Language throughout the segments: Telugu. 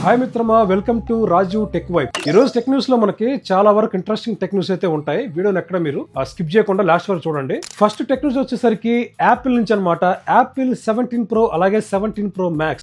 హాయ్ మిత్రమా, welcome to Raju tech vibe. ఈ రోజు టెక్ న్యూస్ లో మనకి చాలా వరకు ఇంట్రెస్టింగ్ టెక్ న్యూస్ అయితే ఉంటాయి. వీడియోని ఎక్కడ మీరు స్కిప్ చేయకుండా లాస్ట్ వరకు చూడండి. ఫస్ట్ టెక్ న్యూస్ వచ్చేసరికి యాపిల్ నుంచి అనమాట. యాపిల్ 17 Pro అలాగే 17 Pro Max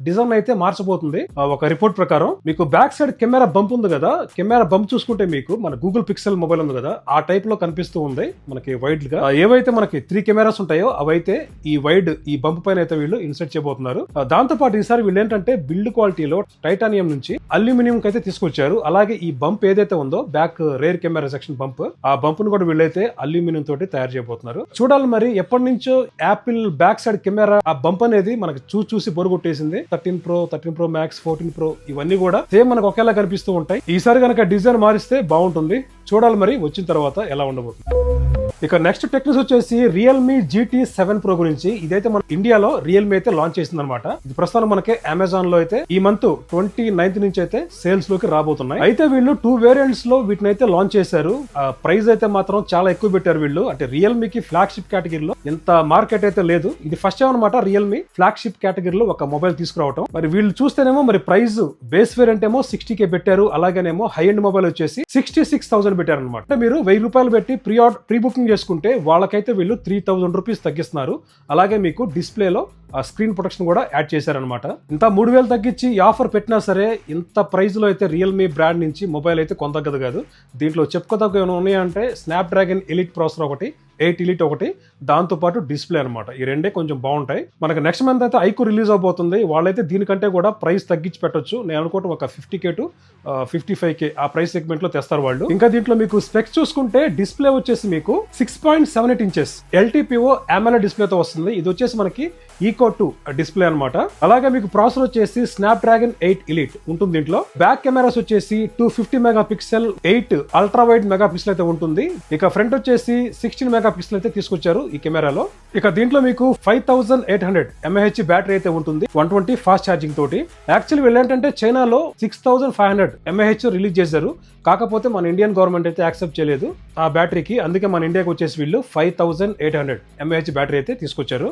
డిజైన్ అయితే మార్చబోతుంది. ఒక రిపోర్ట్ ప్రకారం మీకు బ్యాక్ సైడ్ కెమెరా బంప్ ఉంది కదా, కెమెరా బంప్ చూసుకుంటే మీకు మన గూగుల్ పిక్సెల్ మొబైల్ ఉంది కదా, ఆ టైప్ లో కనిపిస్తూ ఉంది మనకి వైడ్ గా. ఏవైతే మనకి 3 కెమెరాస్ ఉంటాయో అవైతే ఈ బంప్ పైన అయితే వీళ్ళు ఇన్సర్ట్ చేయబోతున్నారు. దాంతో పాటు ఈసారి వీళ్ళు ఏంటంటే బిల్డ్ క్వాలిటీలో టైటానియం నుంచి అల్యూమినియం కి అయితే తీసుకొచ్చారు. అలాగే ఈ బంప్ ఏదైతే ఉందో back rear camera section bump, ఆ బంప్ ను కూడా వీళ్ళైతే అల్యూమినియం తోటి తయారు చేయబోతున్నారు. చూడాలి మరి ఎప్పటి నుంచో యాపిల్ బ్యాక్ సైడ్ కెమెరా ఆ బంప్ అనేది మనకి చూసి బొరుగొట్టేసింది. 13 Pro Max, 14 Pro ఇవన్నీ కూడా సేమ్ మనకు ఒకేలా కనిపిస్తూ ఉంటాయి. ఈసారి కనుక డిజైన్ మారిస్తే బాగుంటుంది. చూడాలి మరి వచ్చిన తర్వాత ఎలా ఉండబోతుంది. ఇక నెక్స్ట్ టెక్ న్యూస్ వచ్చేసి రియల్మీ GT7 Pro గురించి. ఇదైతే మన ఇండియాలో రియల్మీ అయితే లాంచ్ చేసింది అనమాట. ఇది ప్రస్తుతం మనకి అమెజాన్ లో అయితే ఈ మంత్ 29th నుంచి అయితే సేల్స్ లోకి రాబోతున్నాయి. అయితే వీళ్ళు 2 వేరియంట్స్ లో వీటిని అయితే లాంచ్ చేశారు. ప్రైస్ అయితే మాత్రం చాలా ఎక్కువ పెట్టారు వీళ్ళు. అంటే రియల్మీకి ఫ్లాగ్షిప్ కేటగిరీలో ఎంత మార్కెట్ అయితే లేదు. ఇది ఫస్ట్ టైం అనమాట రియల్మీ ఫ్లాగ్షిప్ కేటగిరీలో ఒక మొబైల్ తీసుకురావడం. మరి వీళ్ళు చూస్తేనేమో మరి ప్రైస్ బేస్ వేరియంట్ ఏమో 60K పెట్టారు. అలాగేనేమో హై ఎండ్ మొబైల్ వచ్చేసి 66,000 పెట్టారు అనమాట. అంటే మీరు 1000 రూపాయలు పెట్టి ప్రీ బుకింగ్ చేసుకుంటే వాళ్ళకైతే వీళ్ళు 3000 రూపీస్ తగ్గిస్తున్నారు. అలాగే మీకు డిస్ప్లేలో స్క్రీన్ ప్రొటెక్షన్ కూడా యాడ్ చేశారనమాట. ఇంత 3000 తగ్గించి ఈ ఆఫర్ పెట్టినా సరే ఇంత ప్రైస్ లో అయితే రియల్మీ బ్రాండ్ నుంచి మొబైల్ అయితే కొంతగ్గదు కాదు. దీంట్లో చెప్పుకోదగ్గ ఏమైనా ఉన్నాయంటే స్నాప్డ్రాగన్ ఎలిట్ ప్రాసెసర్ ఒకటి, 8 ఎలిట్ ఒకటి, దాంతో పాటు డిస్ప్లే అనమాట. ఈ రెండే కొంచెం బాగుంటాయి. మనకి నెక్స్ట్ మంత్ అయితే ఐకు రిలీజ్ అవబోతుంది. వాళ్ళైతే దీనికంటే కూడా ప్రైస్ తగ్గించి పెట్టొచ్చు. నేను అనుకోవటం ఒక 50K to 55K ఆ ప్రైస్ సెగ్మెంట్ లో తెస్తారు వాళ్ళు. ఇంకా దీంట్లో మీకు స్పెక్స్ చూసుకుంటే డిస్ప్లే వచ్చేసి మీకు 6.78 inches LTPO AMOLED డిస్ప్లేతో వస్తుంది. ఇది వచ్చేసి మనకి ఈకో 2 డిస్ప్లే అనమాట. అలాగే మీకు ప్రాసెసర్ వచ్చేసి స్నాప్డ్రాగన్ 8 ఎలిట్ ఉంటుంది. దీంట్లో బ్యాక్ కెమెరాస్ వచ్చేసి 250 మెగాపిక్సెల్ 8 అల్ట్రా వైడ్ మెగాపిక్సెల్ అయితే ఉంటుంది. ఇక ఫ్రంట్ వచ్చేసి 16 మెగాపిక్సెల్ అయితే తీసుకొచ్చారు ఈ కెమెరాలో. ఇక దీంట్లో మీకు 5800 mAh బ్యాటరీ అయితే ఉంటుంది 120 ఫాస్ట్ ఛార్జింగ్ తోటి. యాక్చువల్లీ వీళ్ళేంటంటే చైనాలో 6500 mAh రిలీజ్ చేశారు. కాకపోతే మన ఇండియన్ గవర్నమెంట్ అయితే యాక్సెప్ట్ చేయలేదు ఆ బ్యాటరీకి. అందుకే మన ఇండియాకి వచ్చేసి వీళ్ళు 5800 mAh బ్యాటరీ అయితే తీసుకొచ్చారు.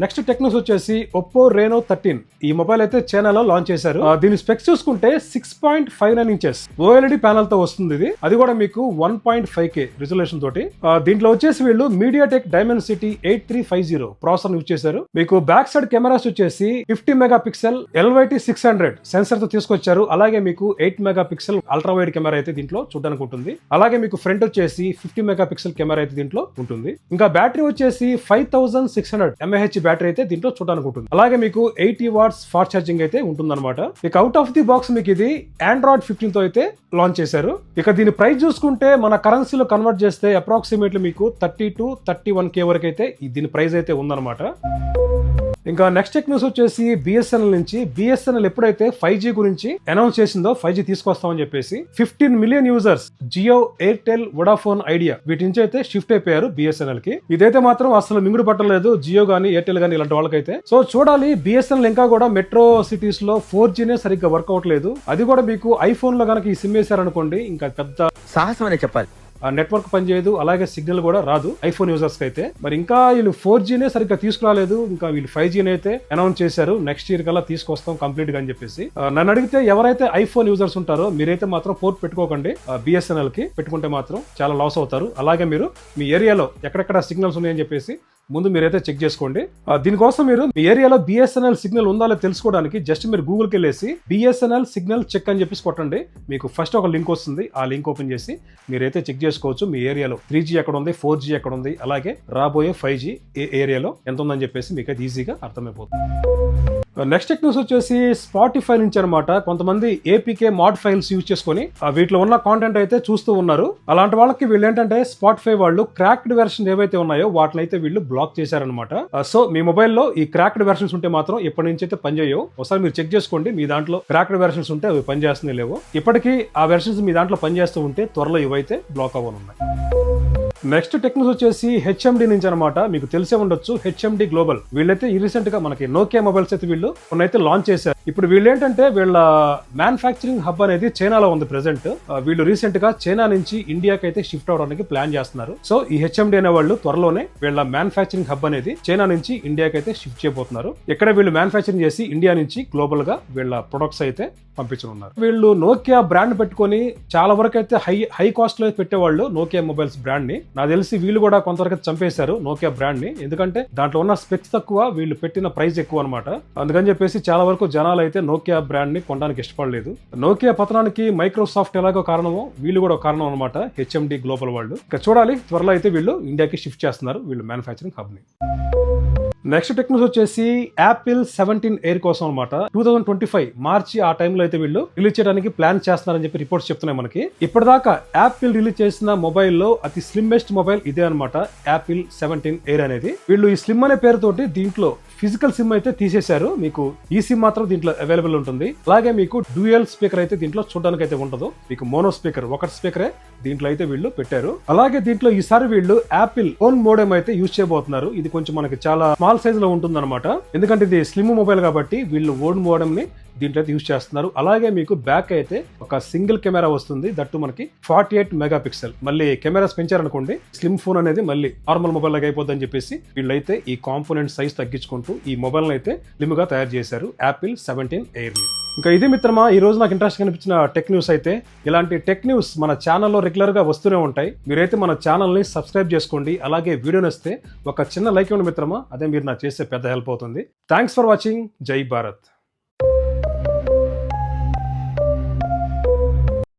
నెక్స్ట్ టెక్ న్యూస్ వచ్చేసి ఒప్పో Reno 13 ఈ మొబైల్ అయితే చైనాలో లాంచ్ చేశారు. దీని స్పెక్స్ చూసుకుంటే 6.59 inches OLED ప్యానల్ తో వస్తుంది. అది కూడా మీకు 1.5K రిజల్యూషన్ తోటి. దీంట్లో వచ్చేసి వీళ్ళు MediaTek Dimensity 8350 ప్రాసెసర్ యూజ్ చేశారు. మీకు బ్యాక్ సైడ్ కెమెరాస్ వచ్చేసి 50 మెగాపిక్సెల్ LYT600 సెన్సర్ తో తీసుకొచ్చారు. అలాగే మీకు 8 మెగాపిక్సెల్ అల్ట్రా వైడ్ కెమెరా అయితే దీంట్లో చూడడానికి ఉంటుంది. అలాగే మీకు ఫ్రంట్ వచ్చేసి 50 మెగాపిక్సెల్ కెమెరా అయితే దీంట్లో ఉంటుంది. ఇంకా బ్యాటరీ వచ్చేసి 5600 mAh బ్యాటరీ అయితే దీంట్లో చూడడానికి ఉంటుంది. అలాగే మీకు 80 watts ఫాస్ట్ ఛార్జింగ్ అయితే ఉంటుంది అనమాట. ఇక అవుట్ ఆఫ్ ది బాక్స్ మీకు ఇది Android 15 తో అయితే లాంచ్ చేశారు. ఇక దీని ప్రైస్ చూసుకుంటే మన కరెన్సీలో కన్వర్ట్ చేస్తే అప్రాక్సిమేట్లీ మీకు 30 to 31K వరకు అయితే దీని ప్రైస్ అయితే ఉందన్నమాట. ఇంకా నెక్స్ట్ టెక్ న్యూస్ వచ్చేసి బిఎస్ఎన్ఎల్ నుంచి. బిఎస్ఎన్ఎల్ ఎప్పుడైతే 5G గురించి అనౌన్స్ చేసిందో 5G తీసుకొస్తామని చెప్పేసి 15 million users Jio, Airtel, Vodafone, Idea వీటి నుంచి అయితే షిఫ్ట్ అయిపోయారు బిఎస్ఎన్ఎల్ కి. ఇదైతే మాత్రం అసలు మింగుడు పట్టలేదు జియో గానీ ఎయిర్టెల్ గానీ ఇలాంటి వాళ్ళకైతే. సో చూడాలి, బిఎస్ఎన్ఎల్ ఇంకా కూడా మెట్రో సిటీస్ లో 4Gనే సరిగ్గా వర్క్ అవట్లేదు. అది కూడా మీకు ఐఫోన్ లో కనుక ఈ సిమ్ వేశారనుకోండి ఇంకా పెద్ద సాహసం అనే చెప్పాలి. నెట్వర్క్ పనిచేయదు, అలాగే సిగ్నల్ కూడా రాదు ఐఫోన్ యూజర్స్ కి అయితే. మరి ఇంకా వీళ్ళు 4Gనే సరిగ్గా తీసుకురాలేదు. ఇంకా వీళ్ళు 5Gని అయితే అనౌన్స్ చేశారు. నెక్స్ట్ ఇయర్ కల్లా తీసుకొస్తాం కంప్లీట్ గా అని చెప్పేసి. నన్ను అడిగితే ఎవరైతే ఐఫోన్ యూజర్స్ ఉంటారో మీరైతే మాత్రం పోర్ట్ పెట్టుకోకండి. బిఎస్ఎన్ఎల్ కి పెట్టుకుంటే మాత్రం చాలా లాస్ అవుతారు. అలాగే మీరు మీ ఏరియాలో ఎక్కడెక్కడ సిగ్నల్స్ ఉన్నాయని చెప్పేసి ముందు మీరైతే చెక్ చేసుకోండి. దీనికోసం మీరు మీ ఏరియాలో బిఎస్ఎన్ఎల్ సిగ్నల్ ఉందా లేదా తెలుసుకోవడానికి జస్ట్ మీరు గూగుల్కి వెళ్ళేసి బిఎస్ఎన్ఎల్ సిగ్నల్ చెక్ అని చెప్పేసి కొట్టండి. మీకు ఫస్ట్ ఒక లింక్ వస్తుంది. ఆ లింక్ ఓపెన్ చేసి మీరైతే చెక్ చేసుకోవచ్చు మీ ఏరియాలో 3G ఎక్కడ ఉంది, 4G ఎక్కడ ఉంది, అలాగే రాబోయే 5G ఏ ఏరియాలో ఎంత ఉందని చెప్పేసి మీకు అది ఈజీగా అర్థమైపోతుంది. నెక్స్ట్ టెక్ న్యూస్ వచ్చేసి స్పాటిఫై నుంచి అనమాట. కొంతమంది APK mod ఫైల్స్ యూజ్ చేసుకొని వీటిలో ఉన్న కాంటెంట్ అయితే చూస్తూ ఉన్నారు. అలాంటి వాళ్ళకి వీళ్ళు ఏంటంటే స్పాటిఫై వాళ్ళు క్రాక్డ్ వెర్షన్ ఏవైతే ఉన్నాయో వాటిని అయితే వీళ్ళు బ్లాక్ చేశారనమాట. సో మీ మొబైల్లో ఈ క్రాక్డ్ వెర్షన్స్ ఉంటే మాత్రం ఇప్పటి నుంచి అయితే పనిచేయవు. ఒకసారి మీరు చెక్ చేసుకోండి మీ దాంట్లో క్రాక్డ్ వెర్షన్స్ ఉంటే అవి పనిచేస్తున్నాయి లేవో. ఇప్పటికీ ఆ వెర్షన్స్ మీ దాంట్లో పనిచేస్తూ ఉంటే త్వరలో ఇవైతే బ్లాక్ అవ్వనున్నాయి. నెక్స్ట్ టెక్ న్యూస్ వచ్చేసి హెచ్ఎండి నుంచి అనమాట. మీకు తెలిసే ఉండొచ్చు హెచ్ఎండి గ్లోబల్. వీళ్ళైతే రీసెంట్ గా మనకి నోకియా మొబైల్స్ అయితే వీళ్ళు కొన్నైతే లాంచ్ చేశారు. ఇప్పుడు వీళ్ళు ఏంటంటే వీళ్ళ మ్యానుఫ్యాక్చరింగ్ హబ్ అనేది చైనాలో ఉంది ప్రెసెంట్. వీళ్ళు రీసెంట్ గా చైనా నుంచి ఇండియాకి అయితే షిఫ్ట్ అవడానికి ప్లాన్ చేస్తున్నారు. సో ఈ హెచ్ఎండి అనే వాళ్ళు త్వరలోనే వీళ్ళ మ్యానుఫ్యాక్చరింగ్ హబ్ అనేది చైనా నుంచి ఇండియాకి అయితే షిఫ్ట్ చేయబోతున్నారు. ఇక్కడ వీళ్ళు మ్యానుఫ్యాక్చరింగ్ చేసి ఇండియా నుంచి గ్లోబల్ గా వీళ్ళ ప్రొడక్ట్స్ అయితే పంపించనున్నారు. వీళ్ళు నోకియా బ్రాండ్ పెట్టుకొని చాలా వరకు అయితే హై కాస్ట్ లో పెట్టేవాళ్ళు నోకియా మొబైల్స్ బ్రాండ్ ని. నాకు తెలిసి వీళ్ళు కూడా కొంతవరకు చంపేశారు నోకియా బ్రాండ్ ని. ఎందుకంటే దాంట్లో ఉన్న స్పెక్స్ తక్కువ, వీళ్ళు పెట్టిన ప్రైస్ ఎక్కువ అనమాట. అందుకని చెప్పేసి చాలా వరకు జనాలు అయితే నోకియా బ్రాండ్ ని కొనడానికి ఇష్టపడలేదు. నోకియా పతనానికి మైక్రోసాఫ్ట్ ఎలాగో కారణమో వీళ్ళు కూడా కారణం అనమాట, హెచ్ఎండి గ్లోబల్ వాళ్ళు. ఇక చూడాలి, త్వరలో అయితే వీళ్ళు ఇండియాకి షిఫ్ట్ చేస్తున్నారు వీళ్ళు మ్యానుఫ్యాక్చరింగ్ హబ్ ని. నెక్స్ట్ టెక్ న్యూస్ వచ్చేసి యాపిల్ 17 ఎయిర్ కోసం అనమాట. 2025 మార్చి ఆ టైంలో అయితే వీళ్ళు రిలీజ్ చేయడానికి ప్లాన్ చేస్తున్నారని చెప్పి రిపోర్ట్స్ చెప్తున్నాయి మనకి. ఇప్పటిదాకా యాపిల్ రిలీజ్ చేసిన మొబైల్లో అతి స్లిమ్మెస్ట్ మొబైల్ ఇదే అనమాట, యాపిల్ 17 ఎయిర్ అనేది. వీళ్ళు ఈ స్లిమ్ అనే పేరుతోటి దీంట్లో ఫిజికల్ సిమ్ అయితే తీసేశారు. మీకు ఈ సిమ్ మాత్రం దీంట్లో అవైలబుల్ ఉంటుంది. అలాగే మీకు డ్యూయల్ స్పీకర్ అయితే దీంట్లో చూడడానికి అయితే ఉండదు. మీకు మోనో స్పీకర్, ఒకటి స్పీకరే దీంట్లో అయితే వీళ్ళు పెట్టారు. అలాగే దీంట్లో ఈసారి వీళ్ళు యాపిల్ ఓన్ మోడెమ్ అయితే యూజ్ చేయబోతున్నారు. ఇది కొంచెం మనకి చాలా స్మాల్ సైజ్ లో ఉంటుంది అనమాట. ఎందుకంటే ఇది స్లిమ్ మొబైల్ కాబట్టి వీళ్ళు ఓన్ మోడెమ్ ని దీంట్లో అయితే యూజ్ చేస్తున్నారు. అలాగే మీకు బ్యాక్ అయితే ఒక సింగిల్ కెమెరా వస్తుంది, దట్టు మనకి 48 మెగాపిక్సెల్. మళ్ళీ కెమెరాస్ పెంచారనుకోండి స్లిమ్ ఫోన్ అనేది మళ్ళీ నార్మల్ మొబైల్ లాగా అయిపోద్ది అని చెప్పేసి వీళ్ళైతే ఈ కాంపోనెంట్ సైజ్ తగ్గించుకుంటూ ఈ మొబైల్ అయితే స్లిమ్ గా తయారు చేశారు యాపిల్ 17 ఎయిర్ ని. ఇంకా ఇది మిత్రమా ఈ రోజు నాకు ఇంట్రెస్ట్ కనిపించిన టెక్ న్యూస్ అయితే. ఇలాంటి టెక్ న్యూస్ మన ఛానల్లో రెగ్యులర్ గా వస్తూనే ఉంటాయి. మీరైతే మన ఛానల్ ని సబ్స్క్రైబ్ చేసుకోండి. అలాగే వీడియో నచ్చితే ఒక చిన్న లైక్ ఇవ్వండి మిత్రమా, అదే మీరు నాకు చేసే పెద్ద హెల్ప్ అవుతుంది. Thanks for watching. జై భారత్.